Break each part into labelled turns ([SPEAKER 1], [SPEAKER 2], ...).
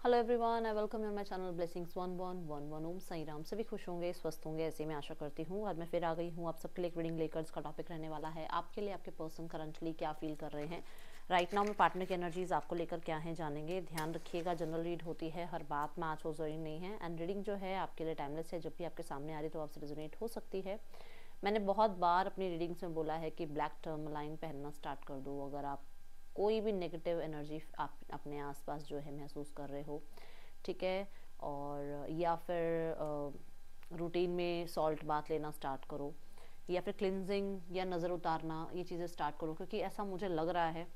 [SPEAKER 1] Hello everyone, I welcome you my channel blessings 1111। ओम साई राम। सभी खुश होंगे, स्वस्थ होंगे, ऐसे मैं आशा करती हूँ। आज मैं फिर आ गई हूँ आप सबके लिए एक रीडिंग लेकर। इसका टॉपिक रहने वाला है आपके लिए आपके पर्सन करंटली क्या फील कर रहे हैं राइट नाउ में। पार्टनर की एनर्जीज आपको लेकर क्या है जानेंगे। ध्यान रखिएगा, जनरल रीड होती है, हर बात मैच हो जरूरी नहीं है। एंड रीडिंग जो है आपके लिए टाइमलेस है, जब भी आपके सामने आ रही तो आपसे रेजोनेट हो सकती है। मैंने बहुत बार अपनी रीडिंग्स में बोला है कि ब्लैक टर्मलाइन पहनना स्टार्ट कर दो अगर आप कोई भी नेगेटिव एनर्जी आप अपने आसपास जो है महसूस कर रहे हो, ठीक है। और या फिर रूटीन में सॉल्ट बाथ लेना स्टार्ट करो, या फिर क्लिनजिंग या नज़र उतारना, ये चीज़ें स्टार्ट करो। क्योंकि ऐसा मुझे लग रहा है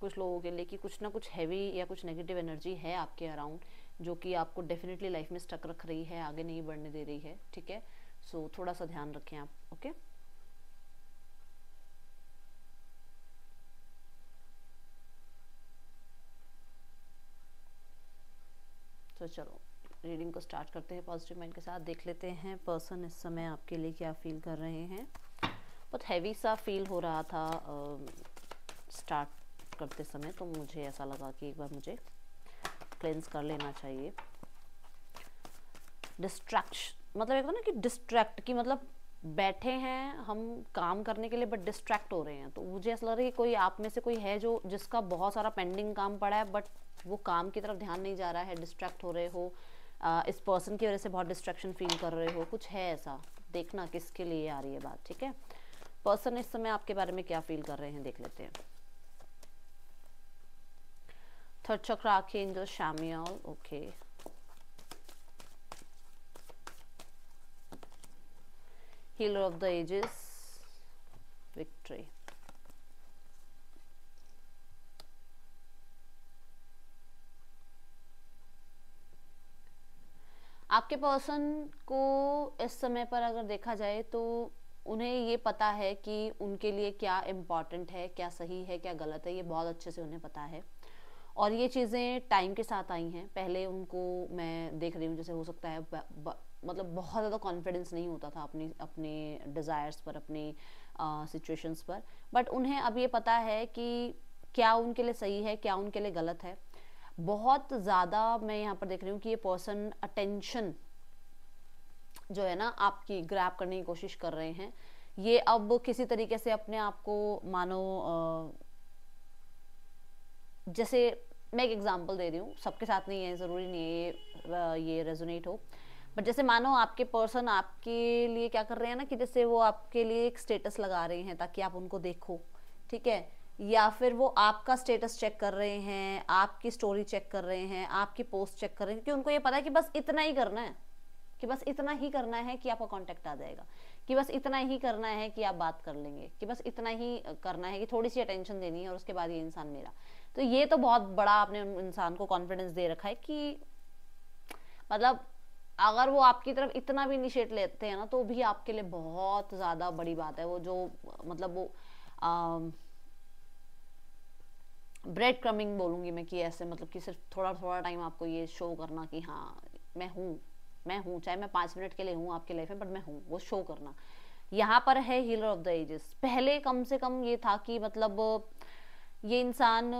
[SPEAKER 1] कुछ लोगों के लिए कि कुछ ना कुछ हैवी या कुछ नेगेटिव एनर्जी है आपके अराउंड, जो कि आपको डेफिनेटली लाइफ में स्टक रख रही है, आगे नहीं बढ़ने दे रही है, ठीक है। सो थोड़ा सा ध्यान रखें आप, ओके। तो चलो रीडिंग को स्टार्ट करते हैं पॉजिटिव माइंड के साथ। देख लेते हैं पर्सन इस समय आपके लिए क्या फील कर रहे हैं। बहुत हैवी सा फील हो रहा था स्टार्ट करते समय, तो मुझे ऐसा लगा कि एक बार मुझे क्लेंस कर लेना चाहिए। डिस्ट्रैक्शन मतलब एक ना कि डिस्ट्रैक्ट की मतलब बैठे हैं हम काम करने के लिए बट डिस्ट्रैक्ट हो रहे हैं। तो मुझे ऐसा लग रहा है कि कोई आप में से कोई है जो जिसका बहुत सारा पेंडिंग काम पड़ा है बट वो काम की तरफ ध्यान नहीं जा रहा है, डिस्ट्रैक्ट हो रहे हो। इस पर्सन की वजह से बहुत डिस्ट्रैक्शन फील कर रहे हो, कुछ है ऐसा। देखना किसके लिए आ रही है बात, ठीक है। पर्सन इस समय आपके बारे में क्या फील कर रहे हैं देख लेते हैं। थर्ड चक्र archangel Chamuel, okay. Healer of the ages, victory. आपके पर्सन को इस समय पर अगर देखा जाए तो उन्हें ये पता है कि उनके लिए क्या इम्पॉर्टेंट है, क्या सही है, क्या गलत है, ये बहुत अच्छे से उन्हें पता है। और ये चीज़ें टाइम के साथ आई हैं। पहले उनको मैं देख रही हूँ जैसे हो सकता है मतलब बहुत ज़्यादा कॉन्फिडेंस नहीं होता था अपनी अपने डिज़ायर्स पर, अपनी सिचुएशंस पर। बट उन्हें अब ये पता है कि क्या उनके लिए सही है, क्या उनके लिए गलत है। बहुत ज़्यादा मैं यहाँ पर देख रही हूँ कि ये पर्सन अटेंशन जो है ना आपकी ग्रैब करने की कोशिश कर रहे हैं। ये अब किसी तरीके से अपने आप को मानो जैसे मैं एक एग्जांपल दे रही हूँ, सबके साथ नहीं है, ज़रूरी नहीं है ये रेजोनेट हो। बट जैसे मानो आपके पर्सन आपके लिए क्या कर रहे हैं ना कि जैसे वो आपके लिए एक स्टेटस लगा रहे हैं ताकि आप उनको देखो, ठीक है। या फिर वो आपका स्टेटस चेक कर रहे हैं, आपकी स्टोरी चेक कर रहे हैं, आपकी पोस्ट चेक कर रहे हैं, क्योंकि उनको ये पता है कि बस इतना ही करना है, कि बस इतना ही करना है कि आपका कांटेक्ट आ जाएगा, कि बस इतना ही करना है कि आप बात कर लेंगे, कि बस इतना ही करना है कि थोड़ी सी अटेंशन देनी है और उसके बाद ये इंसान मेरा। तो ये तो बहुत बड़ा आपने इंसान को कॉन्फिडेंस दे रखा है कि मतलब अगर वो आपकी तरफ इतना भी इनिशिएट लेते हैं ना तो भी आपके लिए बहुत ज़्यादा बड़ी बात है। वो जो मतलब वो ब्रेड क्रमिंग बोलूँगी मैं, कि ऐसे मतलब कि सिर्फ थोड़ा थोड़ा टाइम आपको ये शो करना कि हाँ मैं हूँ, मैं हूँ, चाहे मैं 5 मिनट के लिए हूँ आपके लाइफ में बट मैं हूँ, वो शो करना। यहाँ पर है हीलर ऑफ द एजेस। पहले कम से कम ये था कि मतलब ये इंसान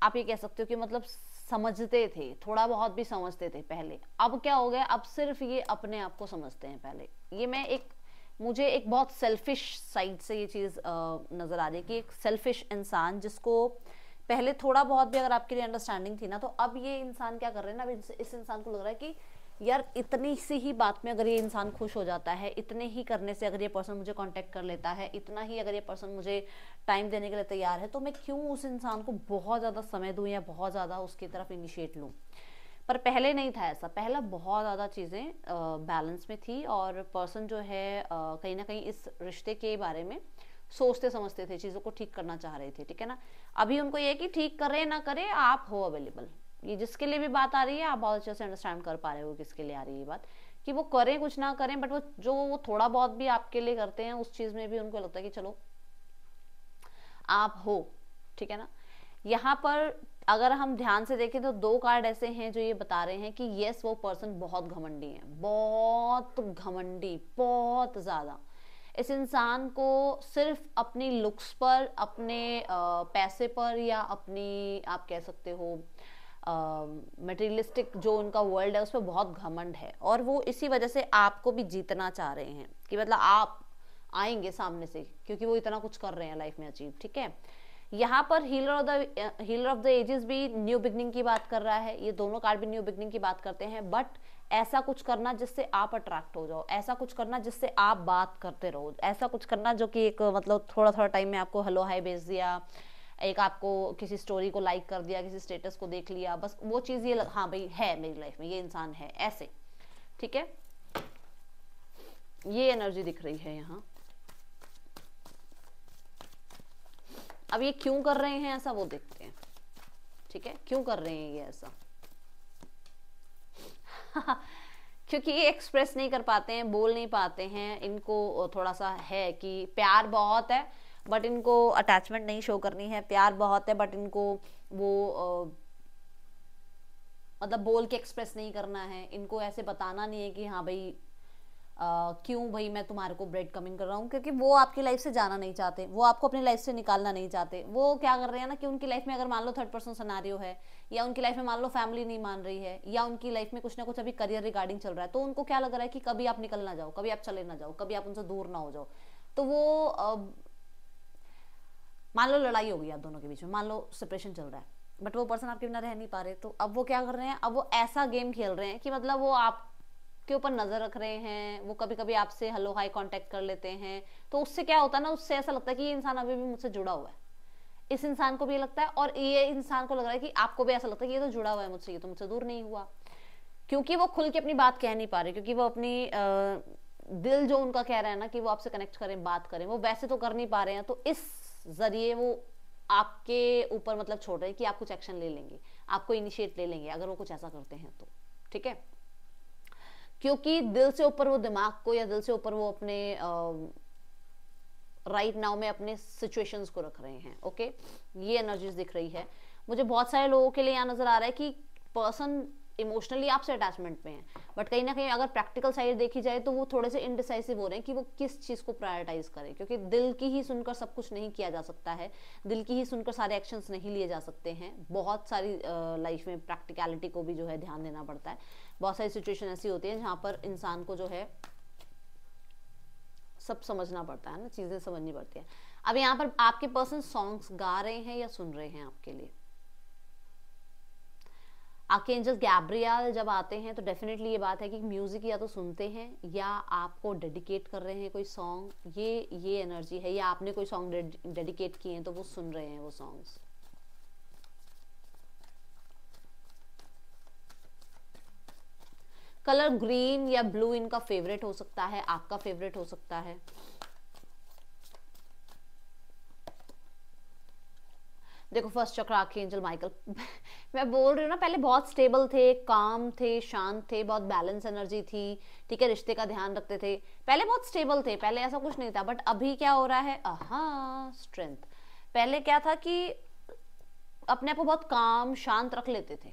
[SPEAKER 1] आप ये कह सकते हो कि मतलब समझते थे, थोड़ा बहुत भी समझते थे पहले। अब क्या हो गया, अब सिर्फ ये अपने आप को समझते हैं। पहले ये मैं एक मुझे एक बहुत सेल्फिश साइड से ये चीज़ नज़र आ रही है कि एक सेल्फिश इंसान जिसको पहले थोड़ा बहुत भी अगर आपके लिए अंडरस्टैंडिंग थी ना, तो अब ये इंसान क्या कर रहे हैं ना, अब इस इंसान को लग रहा है कि यार इतनी सी ही बात में अगर ये इंसान खुश हो जाता है, इतने ही करने से अगर ये पर्सन मुझे कांटेक्ट कर लेता है, इतना ही अगर ये पर्सन मुझे टाइम देने के लिए तैयार है, तो मैं क्यों उस इंसान को बहुत ज़्यादा समय दूँ या बहुत ज़्यादा उसकी तरफ इनिशिएट लूँ। पर पहले नहीं था ऐसा। पहला बहुत ज़्यादा चीज़ें बैलेंस में थी और पर्सन जो है कहीं ना कहीं इस रिश्ते के बारे में सोचते समझते थे, चीज़ों को ठीक करना चाह रहे थे, ठीक है ना। अभी उनको ये कि ठीक करे ना करे आप हो अवेलेबल। ये जिसके लिए भी बात आ रही है आप बहुत अच्छे से अंडरस्टैंड कर पा रहे हो किसके लिए आ रही है ये बात, कि वो करें कुछ ना करें बट वो जो वो थोड़ा बहुत भी आपके लिए करते हैं उस चीज़ में भी उनको लगता है कि चलो आप हो, ठीक है ना। यहाँ पर अगर हम ध्यान से देखें तो दो कार्ड ऐसे हैं जो ये बता रहे हैं कि यस वो पर्सन बहुत घमंडी है, बहुत घमंडी, बहुत ज़्यादा। इस इंसान को सिर्फ अपनी लुक्स पर, अपने पैसे पर, या अपनी आप कह सकते हो मटेरियलिस्टिक जो उनका वर्ल्ड है उस पर बहुत घमंड है, और वो इसी वजह से आपको भी जीतना चाह रहे हैं कि मतलब आप आएंगे सामने से, क्योंकि वो इतना कुछ कर रहे हैं लाइफ में अचीव। ठीक है, यहाँ पर हीलर ऑफ द एजेस भी न्यू बिगनिंग की बात कर रहा है, ये दोनों कार्ड भी न्यू बिगनिंग की बात करते हैं। बट ऐसा कुछ करना जिससे आप अट्रैक्ट हो जाओ, ऐसा कुछ करना जिससे आप बात करते रहो, ऐसा कुछ करना जो कि एक मतलब थोड़ा थोड़ा टाइम में आपको हेलो हाय भेज दिया, एक आपको किसी स्टोरी को लाइक कर दिया, किसी स्टेटस को देख लिया, बस वो चीज़ ये हाँ भाई है मेरी लाइफ में, ये इंसान है ऐसे। ठीक है, ये एनर्जी दिख रही है यहाँ। अब ये क्यों कर रहे हैं ऐसा वो देखते हैं। ठीक है, क्यों कर रहे हैं ये ऐसा क्योंकि ये एक्सप्रेस नहीं कर पाते हैं, बोल नहीं पाते हैं, इनको थोड़ा सा है कि प्यार बहुत है बट इनको अटैचमेंट नहीं शो करनी है, प्यार बहुत है बट इनको वो मतलब बोल के एक्सप्रेस नहीं करना है, इनको ऐसे बताना नहीं है कि हाँ भाई क्यों भाई मैं तुम्हारे को ब्रेड कमिंग कर रहा हूँ, क्योंकि वो आपकी लाइफ से जाना नहीं चाहते, वो आपको अपनी लाइफ से निकालना नहीं चाहते। वो क्या कर रहे हैं ना कि उनकी लाइफ में अगर मान लो थर्ड पर्सन सिनेरियो है, या उनकी लाइफ में मान लो फैमिली नहीं मान रही है, या उनकी लाइफ में कुछ ना कुछ अभी करियर रिगार्डिंग चल रहा है, तो उनको क्या लग रहा है कि कभी आप निकल ना जाओ, कभी आप चले ना जाओ, कभी आप उनसे दूर ना हो जाओ। तो वो मान लो लड़ाई हो गई आप दोनों के बीच में, मान लो सेपरेशन चल रहा है, बट वो पर्सन आपके बिना रह नहीं पा रहे, तो अब वो क्या कर रहे हैं, अब वो ऐसा गेम खेल रहे हैं कि मतलब वो आप के ऊपर नजर रख रहे हैं, वो कभी कभी आपसे हेलो हाई कांटेक्ट कर लेते हैं। तो उससे क्या होता है ना, उससे ऐसा लगता है कि ये इंसान अभी भी मुझसे जुड़ा हुआ है, इस इंसान को भी ये लगता है, और ये इंसान को लग रहा है कि आपको भी ऐसा लगता है कि ये तो जुड़ा हुआ है मुझसे, ये तो मुझसे दूर नहीं हुआ, क्योंकि वो खुल के अपनी बात कह नहीं पा रहे, क्योंकि वो अपनी दिल जो उनका कह रहा है ना कि वो आपसे कनेक्ट करें, बात करें, वो वैसे तो कर नहीं पा रहे हैं। तो इस जरिए वो आपके ऊपर मतलब छोड़ रहे हैं कि आप कुछ एक्शन ले लेंगे, आपको इनिशिएट ले लेंगे अगर वो कुछ ऐसा करते हैं तो। ठीक है, क्योंकि दिल से ऊपर वो दिमाग को, या दिल से ऊपर वो अपने राइट नाउ में अपने सिचुएशंस को रख रहे हैं। ओके, ये एनर्जीज दिख रही है मुझे। बहुत सारे लोगों के लिए यहाँ नजर आ रहा है कि पर्सन इमोशनली आपसे अटैचमेंट में है, बट कहीं ना कहीं अगर प्रैक्टिकल साइड देखी जाए तो वो थोड़े से इनडिसाइसिव हो रहे हैं कि वो किस चीज को प्रायोरिटाइज करें, क्योंकि दिल की ही सुनकर सब कुछ नहीं किया जा सकता है, दिल की ही सुनकर सारे एक्शंस नहीं लिए जा सकते हैं। बहुत सारी लाइफ में प्रैक्टिकलिटी को भी जो है ध्यान देना पड़ता है। बहुत सारी सिचुएशन ऐसी होती है जहाँ पर इंसान को जो है सब समझना पड़ता है ना, चीजें समझनी पड़ती है। अब यहाँ पर आपके पर्सन सॉन्ग्स गा रहे हैं या सुन रहे हैं आपके लिए। आर्कएंजल गैब्रियल जब आते हैं तो डेफिनेटली ये बात है कि म्यूजिक या तो सुनते हैं या आपको डेडिकेट कर रहे हैं कोई सॉन्ग, ये एनर्जी है, या आपने कोई सॉन्ग डेडिकेट किए हैं तो वो सुन रहे हैं वो सॉन्ग्स। कलर ग्रीन या ब्लू इनका फेवरेट हो सकता है, आपका फेवरेट हो सकता है। देखो फर्स्ट चक्र आर्कएंजल माइकल मैं बोल रही हूँ ना, पहले बहुत स्टेबल थे, काम थे, शांत थे, बहुत बैलेंस एनर्जी थी। ठीक है, रिश्ते का ध्यान रखते थे, पहले बहुत स्टेबल थे, पहले ऐसा कुछ नहीं था। बट अभी क्या हो रहा है, स्ट्रेंथ। पहले क्या था कि अपने आप को बहुत काम शांत रख लेते थे,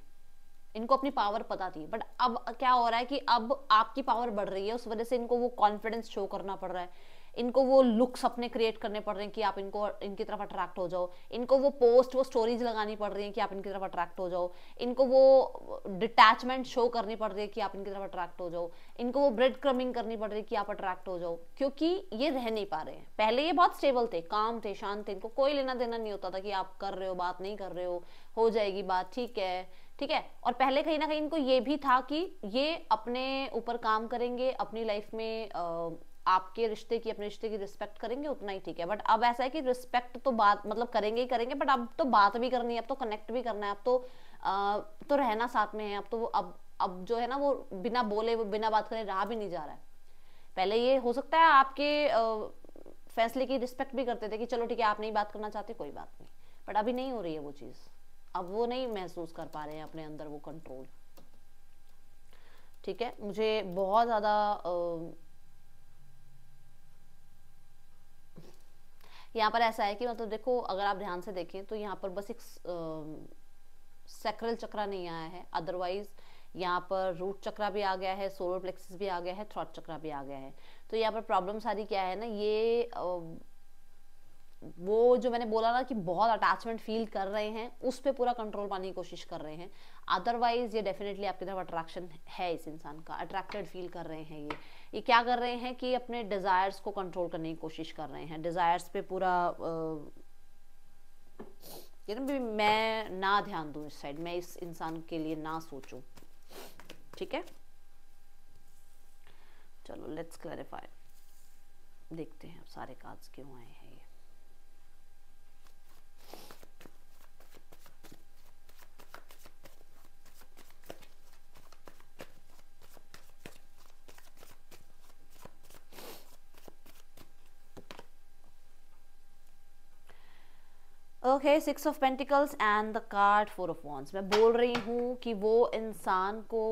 [SPEAKER 1] इनको अपनी पावर पता थी। बट अब क्या हो रहा है कि अब आपकी पावर बढ़ रही है, उस वजह से इनको वो कॉन्फिडेंस शो करना पड़ रहा है, इनको वो लुक्स अपने क्रिएट करने पड़ रहे हैं कि आप इनको इनकी तरफ अट्रैक्ट हो जाओ, इनको वो पोस्ट वो स्टोरीज लगानी पड़ रही हैं कि आप इनकी तरफ अट्रैक्ट हो जाओ, इनको वो डिटैचमेंट शो करनी पड़ रही है कि आप इनकी तरफ अट्रैक्ट हो जाओ, इनको वो ब्रेड क्रमिंग करनी पड़ रही है कि आप अट्रैक्ट हो जाओ, क्योंकि ये रह नहीं पा रहे हैं। पहले ये बहुत स्टेबल थे, काम थे, शांत थे, इनको कोई लेना देना नहीं होता था कि आप कर रहे हो बात नहीं कर रहे हो जाएगी बात, ठीक है ठीक है। और पहले कहीं ना कहीं इनको ये भी था कि ये अपने ऊपर काम करेंगे, अपनी लाइफ में आपके रिश्ते की, अपने रिश्ते की रिस्पेक्ट करेंगे, उतना ही ठीक है। बट अब ऐसा है कि रिस्पेक्ट तो बात मतलब करेंगे ही करेंगे, बट अब तो बात भी करनी है, अब तो कनेक्ट भी करना है, अब तो रहना साथ में है, अब तो वो अब जो है ना वो बिना बोले बिना बात करे रहा भी नहीं जा रहा है। पहले ये हो सकता है आपके फैसले की रिस्पेक्ट भी करते थे कि चलो ठीक है आप नहीं बात करना चाहते कोई बात नहीं, बट अभी नहीं हो रही है वो चीज, अब वो नहीं महसूस कर पा रहे हैं अपने अंदर वो कंट्रोल। ठीक है, मुझे बहुत ज्यादा यहाँ पर ऐसा है कि मतलब देखो अगर आप ध्यान से देखें तो यहाँ पर बस एक सैक्रल चक्रा नहीं आया है, अदरवाइज यहाँ पर रूट चक्रा भी आ गया है, सोलर प्लेक्सस भी आ गया है, थ्रॉट चक्रा भी आ गया है। तो यहाँ पर प्रॉब्लम सारी क्या है ना, ये वो जो मैंने बोला ना कि बहुत अटैचमेंट फील कर रहे हैं, उस पर पूरा कंट्रोल पाने की कोशिश कर रहे हैं। अदरवाइज ये डेफिनेटली आपकी तरफ अट्रैक्शन है, इस इंसान का अट्रैक्टेड फील कर रहे हैं। ये क्या कर रहे हैं कि अपने डिजायर्स को कंट्रोल करने की कोशिश कर रहे हैं, डिजायर्स पे पूरा मैं ना ध्यान दूं इस साइड, मैं इस इंसान के लिए ना सोचूं। ठीक है, चलो लेट्स क्लैरिफाई, देखते हैं सारे कार्ड्स क्यों आए हैं ये। Okay, 6 of pentacles and the card 4 of wands. मैं बोल रही हूँ कि वो इंसान को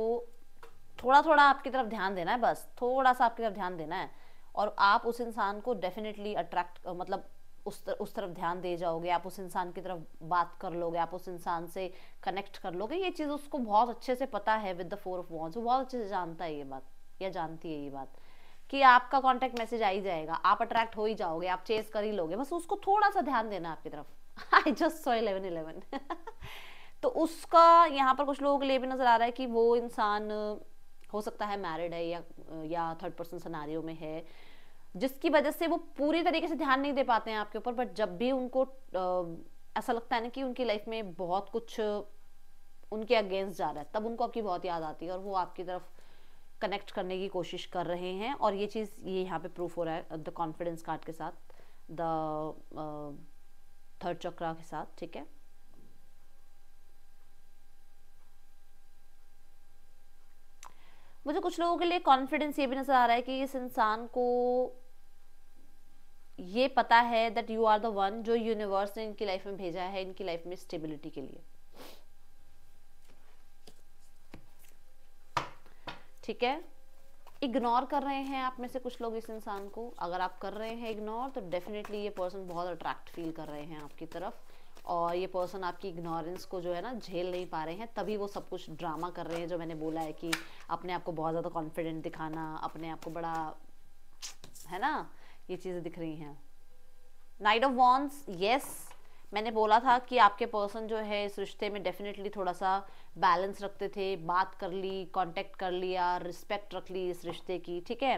[SPEAKER 1] थोड़ा थोड़ा आपकी तरफ ध्यान देना है, बस थोड़ा सा आपकी तरफ ध्यान देना है, और आप उस इंसान को डेफिनेटली अट्रैक्ट, मतलब उस तरफ ध्यान दे जाओगे, आप उस इंसान की तरफ बात कर लोगे, आप उस इंसान से कनेक्ट कर लोगे। ये चीज़ उसको बहुत अच्छे से पता है विद द 4 ऑफ वॉन्ड्स, वो बहुत अच्छे से जानता है ये बात, या जानती है ये बात, कि आपका कॉन्टेक्ट मैसेज आ ही जाएगा, आप अट्रैक्ट हो ही जाओगे, आप चेस कर ही लोगे, बस उसको थोड़ा सा ध्यान देना है आपकी तरफ। I just saw 11-11। तो उसका यहाँ पर कुछ लोगों के लिए भी नजर आ रहा है कि वो इंसान हो सकता है मैरिड है या थर्ड पर्सन सिनेरियो में है, जिसकी वजह से वो पूरी तरीके से ध्यान नहीं दे पाते हैं आपके ऊपर, बट जब भी उनको ऐसा लगता है ना कि उनकी लाइफ में बहुत कुछ उनके अगेंस्ट जा रहा है, तब उनको आपकी बहुत याद आती है और वो आपकी तरफ कनेक्ट करने की कोशिश कर रहे हैं। और ये चीज़ ये यहाँ पे प्रूफ हो रहा है द कॉन्फिडेंस कार्ड के साथ, द थर्ड चक्रा के साथ। ठीक है, मुझे कुछ लोगों के लिए कॉन्फिडेंस ये भी नजर आ रहा है कि इस इंसान को ये पता है that you are the one, जो यूनिवर्स ने इनकी लाइफ में भेजा है, इनकी लाइफ में स्टेबिलिटी के लिए। ठीक है, इग्नोर कर रहे हैं आप में से कुछ लोग इस इंसान को। अगर आप कर रहे हैं इग्नोर, तो डेफिनेटली ये पर्सन बहुत अट्रैक्ट फील कर रहे हैं आपकी तरफ, और ये पर्सन आपकी इग्नोरेंस को जो है ना झेल नहीं पा रहे हैं, तभी वो सब कुछ ड्रामा कर रहे हैं जो मैंने बोला है कि अपने आप को बहुत ज़्यादा कॉन्फिडेंट दिखाना, अपने आप को बड़ा, है ना, ये चीज़ें दिख रही हैं। नाइट ऑफ वॉन्ड्स, यस, मैंने बोला था कि आपके पर्सन जो है इस रिश्ते में डेफिनेटली थोड़ा सा बैलेंस रखते थे, बात कर ली, कांटेक्ट कर लिया, रिस्पेक्ट रख ली इस रिश्ते की। ठीक है,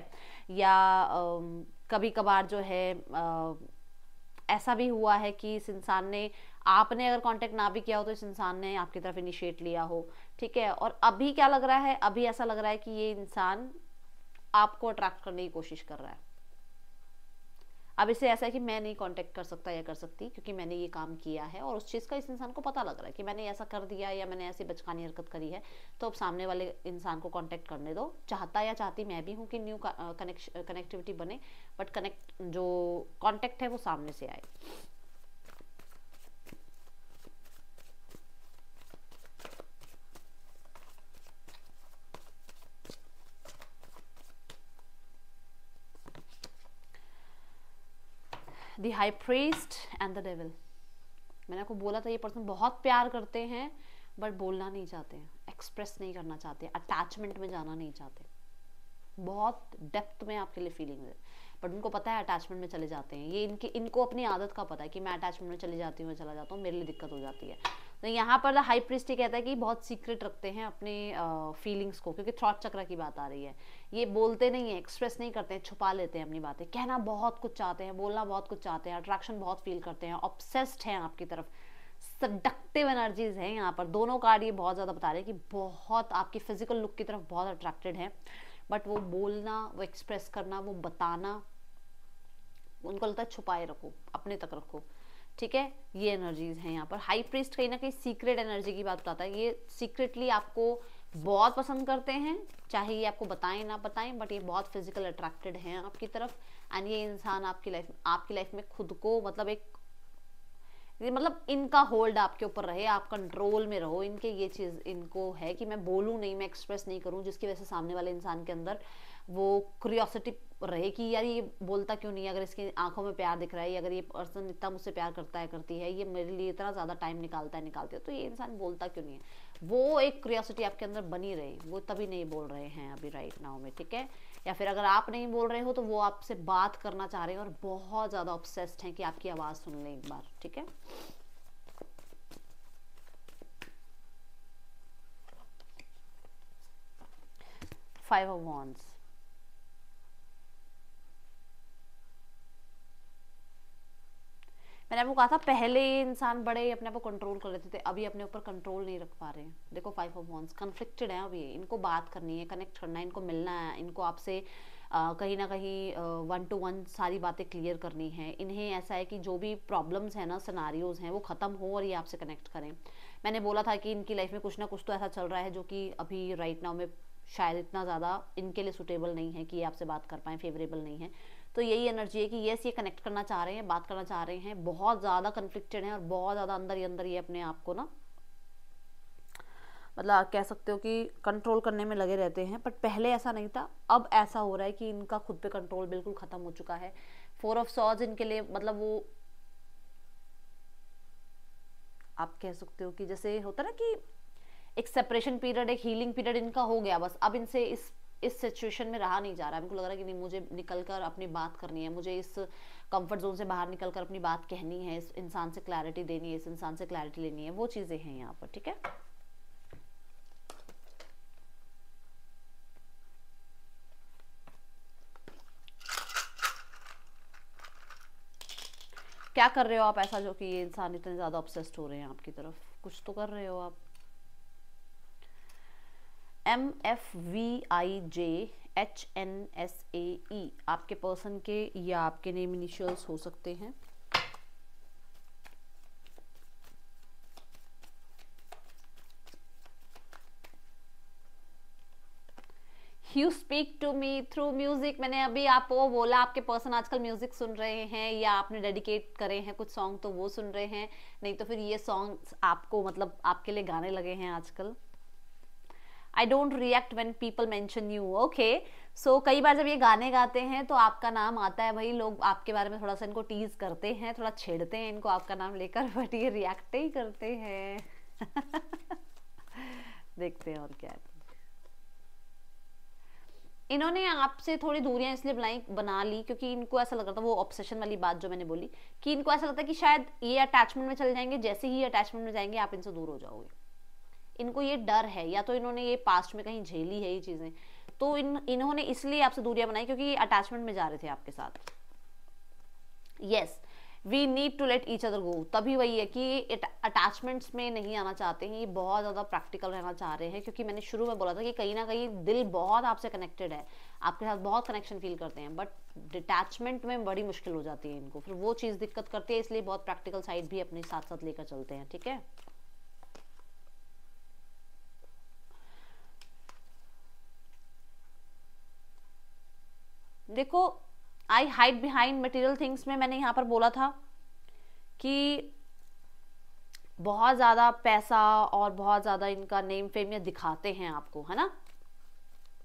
[SPEAKER 1] या कभी कभार जो है ऐसा भी हुआ है कि इस इंसान ने, आपने अगर कांटेक्ट ना भी किया हो तो इस इंसान ने आपकी तरफ इनिशिएट लिया हो। ठीक है, और अभी क्या लग रहा है, अभी ऐसा लग रहा है कि ये इंसान आपको अट्रैक्ट करने की कोशिश कर रहा है। अब इसे ऐसा है कि मैं नहीं कांटेक्ट कर सकता या कर सकती क्योंकि मैंने ये काम किया है, और उस चीज़ का इस इंसान को पता लग रहा है कि मैंने ऐसा कर दिया या मैंने ऐसी बचकानी हरकत करी है, तो अब सामने वाले इंसान को कांटेक्ट करने दो। चाहता या चाहती मैं भी हूँ कि न्यू कनेक्टिविटी बने, बट जो कांटेक्ट है वो सामने से आए। The high priest and the devil. मैंने आपको बोला था ये पर्सन बहुत प्यार करते हैं बट बोलना नहीं चाहते हैं, एक्सप्रेस नहीं करना चाहते, अटैचमेंट में जाना नहीं चाहते, बहुत डेप्थ में आपके लिए फीलिंग है, बट उनको पता है अटैचमेंट में चले जाते हैं। ये इनको अपनी आदत का पता है कि मैं अटैचमेंट में चली जाती हूँ, मैं चला जाता हूँ, मेरे लिए दिक्कत हो जाती है। तो यहाँ पर हाई प्रीस्ट ही कहता है कि बहुत सीक्रेट रखते हैं अपने फीलिंग्स को, क्योंकि थ्रॉट चक्र की बात आ रही है। ये बोलते नहीं है, एक्सप्रेस नहीं करते हैं, छुपा लेते हैं अपनी बातें, कहना बहुत कुछ चाहते हैं, बोलना बहुत कुछ चाहते हैं, अट्रैक्शन बहुत फील करते हैं, ऑब्सेस्ड हैं आपकी तरफ, सडक्टिव एनर्जीज हैं यहाँ पर। दोनों कार्ड ये बहुत ज़्यादा बता रहे हैं कि बहुत आपकी फिजिकल लुक की तरफ बहुत अट्रैक्टेड है, बट वो बोलना, वो एक्सप्रेस करना, वो बताना उनको लगता है छुपाए रखो, अपने तक रखो। ठीक है, ये एनर्जीज हैं यहाँ पर। हाई प्रीस्ट कहीं ना कहीं सीक्रेट एनर्जी की बात बताता है, ये सीक्रेटली आपको बहुत पसंद करते हैं, चाहे ये आपको बताएं ना बताएं, बट ये बहुत फिजिकल अट्रैक्टेड हैं आपकी तरफ। एंड ये इंसान आपकी लाइफ में खुद को मतलब इनका होल्ड आपके ऊपर रहे, आप कंट्रोल में रहो इनके, ये चीज़ इनको है कि मैं बोलूँ नहीं, मैं एक्सप्रेस नहीं करूँ, जिसकी वजह से सामने वाले इंसान के अंदर वो क्यूरियोसिटी रहे कि यार ये बोलता क्यों नहीं है, अगर इसकी आंखों में प्यार दिख रहा है, अगर ये पर्सन इतना मुझसे प्यार करता है, करती है, ये मेरे लिए इतना ज़्यादा टाइम निकालती है, तो ये इंसान बोलता क्यों नहीं है। वो एक क्यूरियोसिटी आपके अंदर बनी रहे, वो तभी नहीं बोल रहे हैं अभी राइट नाउ में, ठीक है। या फिर अगर आप नहीं बोल रहे हो तो वो आपसे बात करना चाह रहे हैं और बहुत ज़्यादा ऑब्सेस्ड हैं कि आपकी आवाज़ सुन लें एक बार, ठीक है। फाइव ऑफ वॉन्ड्स, मैंने आपको कहा था पहले ये इंसान बड़े अपने आप को कंट्रोल कर लेते थे, अभी अपने ऊपर कंट्रोल नहीं रख पा रहे हैं। देखो फाइव ऑफ वॉन्ड्स, कन्फ्लिक्टेड है अभी, इनको बात करनी है, कनेक्ट करना है, इनको मिलना है, इनको आपसे कहीं ना कहीं 1 to 1 सारी बातें क्लियर करनी है। इन्हें ऐसा है कि जो भी प्रॉब्लम्स हैं ना, सिनारियोज हैं, वो ख़त्म हो और ये आपसे कनेक्ट करें। मैंने बोला था कि इनकी लाइफ में कुछ ना कुछ तो ऐसा चल रहा है जो कि अभी राइट नाउ में शायद इतना ज़्यादा इनके लिए सुटेबल नहीं है कि ये आपसे बात कर पाएँ, फेवरेबल नहीं है। तो यही एनर्जी है कि यस, ये कनेक्ट करना चाह रहे हैं, बात करना चाह रहे हैं, बहुत ज़्यादा कन्फ्लिक्टेड हैं और बहुत ज़्यादा अंदर ही अंदर ये अपने आप को ना, मतलब आप कह सकते हो कि कंट्रोल करने में लगे रहते हैं। बट पहले ऐसा नहीं था, अब ऐसा हो रहा है कि इनका खुद पे कंट्रोल बिल्कुल ख़त्म हो चुका है। 4 ऑफ सॉर्ड्स इनके लिए मतलब वो आप कह सकते हो कि जैसे होता है ना कि एक सेपरेशन पीरियड, एक हीलिंग पीरियड इनका हो गया, बस अब इनसे इस सिचुएशन में रहा नहीं जा रहा है। इनको लग रहा है कि नहीं, मुझे निकलकर अपनी बात करनी है, मुझे इस कंफर्ट जोन से बाहर निकलकर अपनी बात कहनी है, इस इंसान से क्लैरिटी देनी है, इस इंसान से क्लैरिटी लेनी है, वो चीज़ें हैं यहाँ पर, ठीक है। क्या कर रहे हो आप ऐसा जो कि ये इंसान इतने ज़्यादा ऑब्सेस्ड हो रहे हैं आपकी तरफ, कुछ तो कर रहे हो आप। MFVIJHNSAE आपके पर्सन के या आपके नेम इनिशियल्स हो सकते हैं। You speak to me through music, मैंने अभी आपको बोला आपके पर्सन आजकल म्यूजिक सुन रहे हैं या आपने डेडिकेट करे हैं कुछ सॉन्ग तो वो सुन रहे हैं, नहीं तो फिर ये सॉन्ग आपको मतलब आपके लिए गाने लगे हैं आजकल। I don't react when people mention you, okay. So कई बार जब ये गाने गाते हैं तो आपका नाम आता है, भाई लोग आपके बारे में थोड़ा सा इनको टीज करते हैं, थोड़ा छेड़ते हैं इनको आपका नाम लेकर, बट ये रिएक्ट ही करते हैं। देखते हैं और क्या है। इन्होंने आपसे थोड़ी दूरियां इसलिए बना ली क्योंकि इनको ऐसा लग रहा था, वो ऑब्सेशन वाली बात जो मैंने बोली, कि इनको ऐसा लगता है कि शायद ये अटैचमेंट में चले जाएंगे, जैसे ही अटैचमेंट में जाएंगे आप इनसे दूर हो जाओगे। इनको ये डर है, या तो इन्होंने ये पास्ट में कहीं झेली है ये चीजें, तो इन्होंने इसलिए आपसे दूरियां बनाई क्योंकि ये अटैचमेंट में जा रहे थे आपके साथ। Yes, we need to let each other go, तभी वही है कि अटैचमेंट्स में नहीं आना चाहते हैं, ये बहुत ज़्यादा प्रैक्टिकल रहना चाह रहे हैं। क्योंकि मैंने शुरू में बोला था कि कहीं ना कहीं दिल बहुत आपसे कनेक्टेड है, आपके साथ बहुत कनेक्शन फील करते हैं, बट डिटैचमेंट में बड़ी मुश्किल हो जाती है इनको, फिर वो चीज़ दिक्कत करती है, इसलिए बहुत प्रैक्टिकल साइड भी अपने साथ साथ लेकर चलते हैं, ठीक है। देखो, आई हाइड बिहाइंड मटेरियल थिंग्स में मैंने यहाँ पर बोला था कि बहुत ज़्यादा पैसा और बहुत ज़्यादा इनका नेम फेम ये दिखाते हैं आपको, है ना,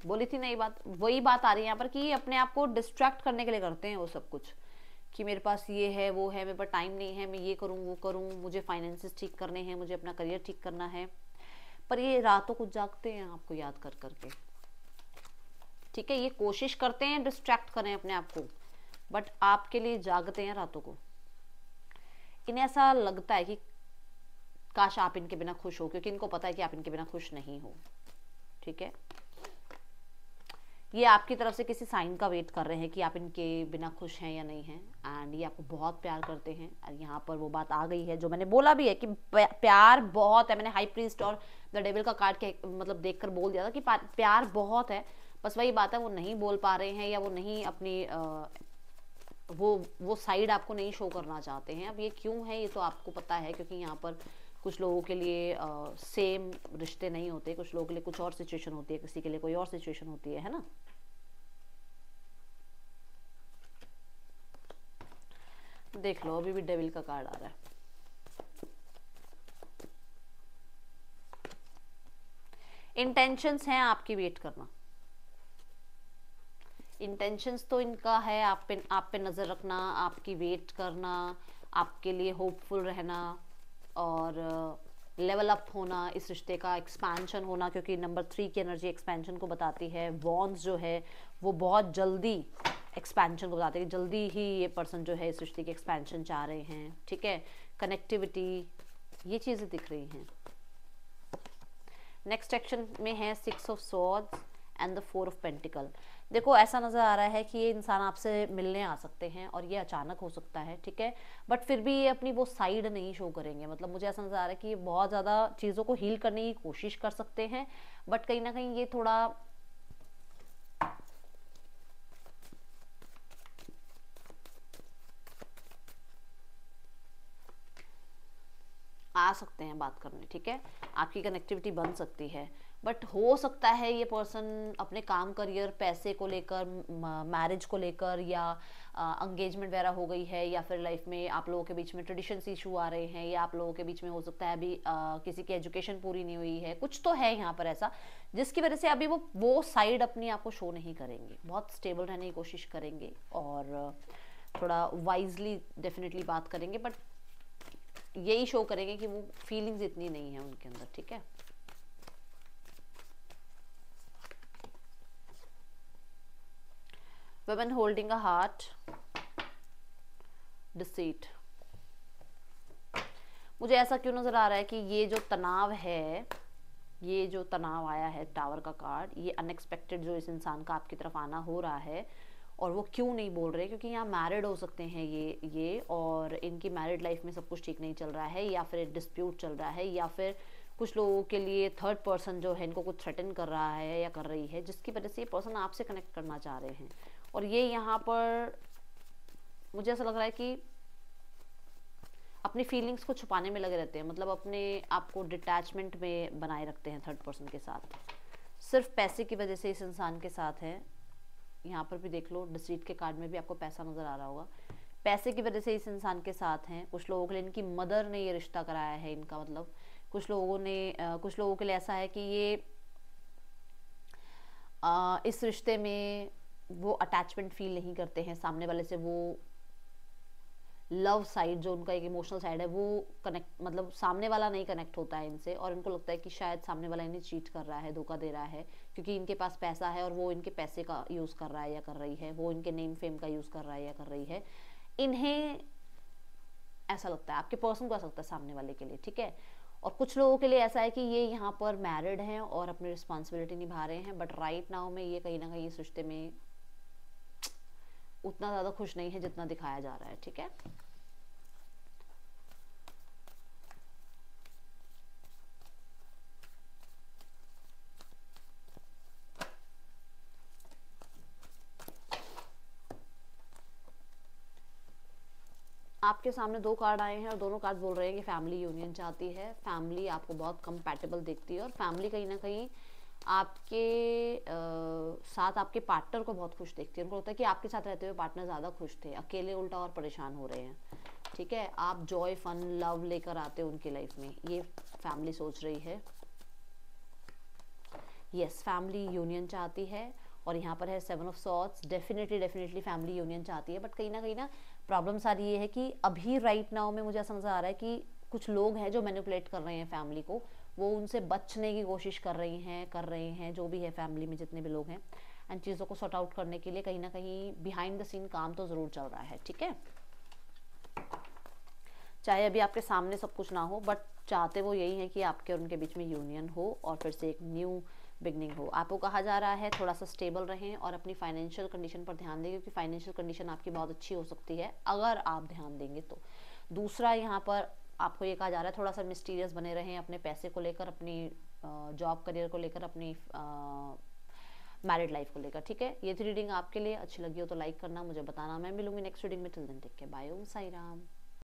[SPEAKER 1] बोली थी नई बात, वही बात आ रही है यहाँ पर कि ये अपने आप को डिस्ट्रैक्ट करने के लिए करते हैं वो सब कुछ, कि मेरे पास ये है वो है, मेरे पास टाइम नहीं है, मैं ये करूँ वो करूँ, मुझे फाइनेंसेस ठीक करने हैं, मुझे अपना करियर ठीक करना है, पर ये रातों को जागते हैं आपको याद कर करके, ठीक है। ये कोशिश करते हैं डिस्ट्रैक्ट करें अपने आप को, बट आपके लिए जागते हैं रातों को। इन्हें ऐसा लगता है कि काश आप इनके बिना खुश हो, क्योंकि इनको पता है कि आप इनके बिना खुश नहीं हो, ठीक है। ये आपकी तरफ से किसी साइन का वेट कर रहे हैं कि आप इनके बिना खुश हैं या नहीं हैं, एंड ये आपको बहुत प्यार करते हैं। और यहाँ पर वो बात आ गई है जो मैंने बोला भी है कि प्यार बहुत है, मैंने हाई प्रीस्ट और द डेविल का कार्ड के मतलब देखकर बोल दिया था कि प्यार बहुत है, बस वही बात है वो नहीं बोल पा रहे हैं, या वो नहीं अपनी वो साइड आपको नहीं शो करना चाहते हैं। अब ये क्यों है ये तो आपको पता है, क्योंकि यहाँ पर कुछ लोगों के लिए सेम रिश्ते नहीं होते, कुछ लोगों के लिए कुछ और सिचुएशन होती है, किसी के लिए कोई और सिचुएशन होती है ना। देख लो, अभी भी डेविल का कार्ड आ रहा है। इंटेंशंस हैं आपकी वेट करना, इंटेंशंस तो इनका है आप पे नज़र रखना, आपकी वेट करना, आपके लिए होपफुल रहना और लेवल अप होना, इस रिश्ते का एक्सपेंशन होना, क्योंकि नंबर 3 की एनर्जी एक्सपेंशन को बताती है। वॉन्ड्स जो है वो बहुत जल्दी एक्सपेंशन को बताते हैं, जल्दी ही ये पर्सन जो है इस रिश्ते की एक्सपेंशन चाह रहे हैं, ठीक है। कनेक्टिविटी, ये चीज़ें दिख रही हैं। नेक्स्ट सेक्शन में है 6 of swords and the 4 of pentacle. देखो ऐसा नज़र आ रहा है कि ये इंसान आपसे मिलने आ सकते हैं और ये अचानक हो सकता है, ठीक है। बट फिर भी ये अपनी वो साइड नहीं शो करेंगे, मतलब मुझे ऐसा नज़र आ रहा है कि ये बहुत ज़्यादा चीज़ों को हील करने की कोशिश कर सकते हैं, बट कहीं ना कहीं ये थोड़ा आ सकते हैं बात करने, ठीक है। आपकी कनेक्टिविटी बन सकती है, बट हो सकता है ये पर्सन अपने काम, करियर, पैसे को लेकर, मैरिज को लेकर, या एंगेजमेंट वगैरह हो गई है, या फिर लाइफ में आप लोगों के बीच में ट्रेडिशंस इशू आ रहे हैं, या आप लोगों के बीच में हो सकता है अभी किसी की एजुकेशन पूरी नहीं हुई है, कुछ तो है यहाँ पर ऐसा जिसकी वजह से अभी वो साइड अपनी आप को शो नहीं करेंगे, बहुत स्टेबल रहने की कोशिश करेंगे और थोड़ा वाइजली डेफिनेटली बात करेंगे, बट यही शो करेंगे कि वो फीलिंग्स इतनी नहीं है उनके अंदर, ठीक है। Women holding a heart, deceit। मुझे ऐसा क्यों नजर आ रहा है कि ये जो तनाव है, ये जो तनाव आया है टावर का कार्ड, ये अनएक्सपेक्टेड जो इस इंसान का आपकी तरफ आना हो रहा है, और वो क्यों नहीं बोल रहे, क्योंकि यहाँ मैरिड हो सकते हैं ये और इनकी मैरिड लाइफ में सब कुछ ठीक नहीं चल रहा है, या फिर डिस्प्यूट चल रहा है, या फिर कुछ लोगों के लिए थर्ड पर्सन जो है इनको कुछ थ्रेटन कर रहा है या कर रही है, जिसकी वजह से ये पर्सन आपसे कनेक्ट करना चाह रहे हैं। और ये यहाँ पर मुझे ऐसा लग रहा है कि अपनी फीलिंग्स को छुपाने में लगे रहते हैं, मतलब अपने आप को डिटैचमेंट में बनाए रखते हैं थर्ड पर्सन के साथ, सिर्फ पैसे की वजह से इस इंसान के साथ है। यहाँ पर भी देख लो, डिसीट के कार्ड में भी आपको पैसा नजर आ रहा होगा, पैसे की वजह से इस इंसान के साथ हैं। कुछ लोगों के लिए इनकी मदर ने ये रिश्ता कराया है इनका, मतलब कुछ लोगों के लिए ऐसा है कि ये इस रिश्ते में वो अटैचमेंट फील नहीं करते हैं सामने वाले से, वो लव साइड जो उनका एक इमोशनल साइड है वो कनेक्ट, मतलब सामने वाला नहीं कनेक्ट होता है इनसे, और इनको लगता है कि शायद सामने वाला इन्हें चीट कर रहा है, धोखा दे रहा है, क्योंकि इनके पास पैसा है और वो इनके पैसे का यूज़ कर रहा है या कर रही है, वो इनके नेम फेम का यूज़ कर रहा है या कर रही है। इन्हें ऐसा लगता है, आपके पर्सन को ऐसा लगता है सामने वाले के लिए, ठीक है। और कुछ लोगों के लिए ऐसा है कि ये यहाँ पर मैरिड हैं और अपनी रिस्पॉन्सिबिलिटी निभा रहे हैं, बट राइट नाउ में ये कहीं ना कहीं इस रिश्ते में उतना ज़्यादा खुश नहीं है जितना दिखाया जा रहा है, ठीक है। आपके सामने 2 कार्ड आए हैं और दोनों कार्ड बोल रहे हैं कि फैमिली यूनियन चाहती है, फैमिली आपको बहुत कंपैटिबल देखती है, और फैमिली कहीं ना कहीं आपके साथ आपके पार्टनर को बहुत खुश देखती है। उनको लगता है कि आपके साथ रहते हुए पार्टनर ज़्यादा खुश थे, अकेले उल्टा और परेशान हो रहे हैं, ठीक है। आप जॉय, फन, लव लेकर आते हो उनकी लाइफ में, ये फैमिली सोच रही है। यस, फैमिली यूनियन चाहती है, और यहाँ पर है 7 of swords. Definitely family union चाहती है, बट कहीं ना प्रॉब्लम सारी ये है कि अभी राइट नाउ में मुझे ऐसा नजर आ रहा है कि कुछ लोग हैं जो मैनिपुलेट कर रहे हैं फैमिली को, वो उनसे बचने की कोशिश कर रहे हैं जो भी है फैमिली में जितने भी लोग हैं, एंड चीज़ों को सॉर्ट आउट करने के लिए कहीं ना कहीं बिहाइंड द सीन काम तो ज़रूर चल रहा है, ठीक है। चाहे अभी आपके सामने सब कुछ ना हो, बट चाहते वो यही है कि आपके और उनके बीच में यूनियन हो और फिर से एक न्यू बिगनिंग हो। आपको कहा जा रहा है थोड़ा सा स्टेबल रहें और अपनी फाइनेंशियल कंडीशन पर ध्यान दें, क्योंकि फाइनेंशियल कंडीशन आपकी बहुत अच्छी हो सकती है अगर आप ध्यान देंगे तो। दूसरा, यहाँ पर आपको ये कहा जा रहा है थोड़ा सा मिस्टीरियस बने रहें अपने पैसे को लेकर, अपनी जॉब करियर को लेकर, अपनी मैरिड लाइफ को लेकर, ठीक है। ये थी रीडिंग आपके लिए, अच्छी लगी हो तो लाइक करना, मुझे बताना। मैं मिलूंगी नेक्स्ट रीडिंग में, till then take care, bye, Om Sai Ram.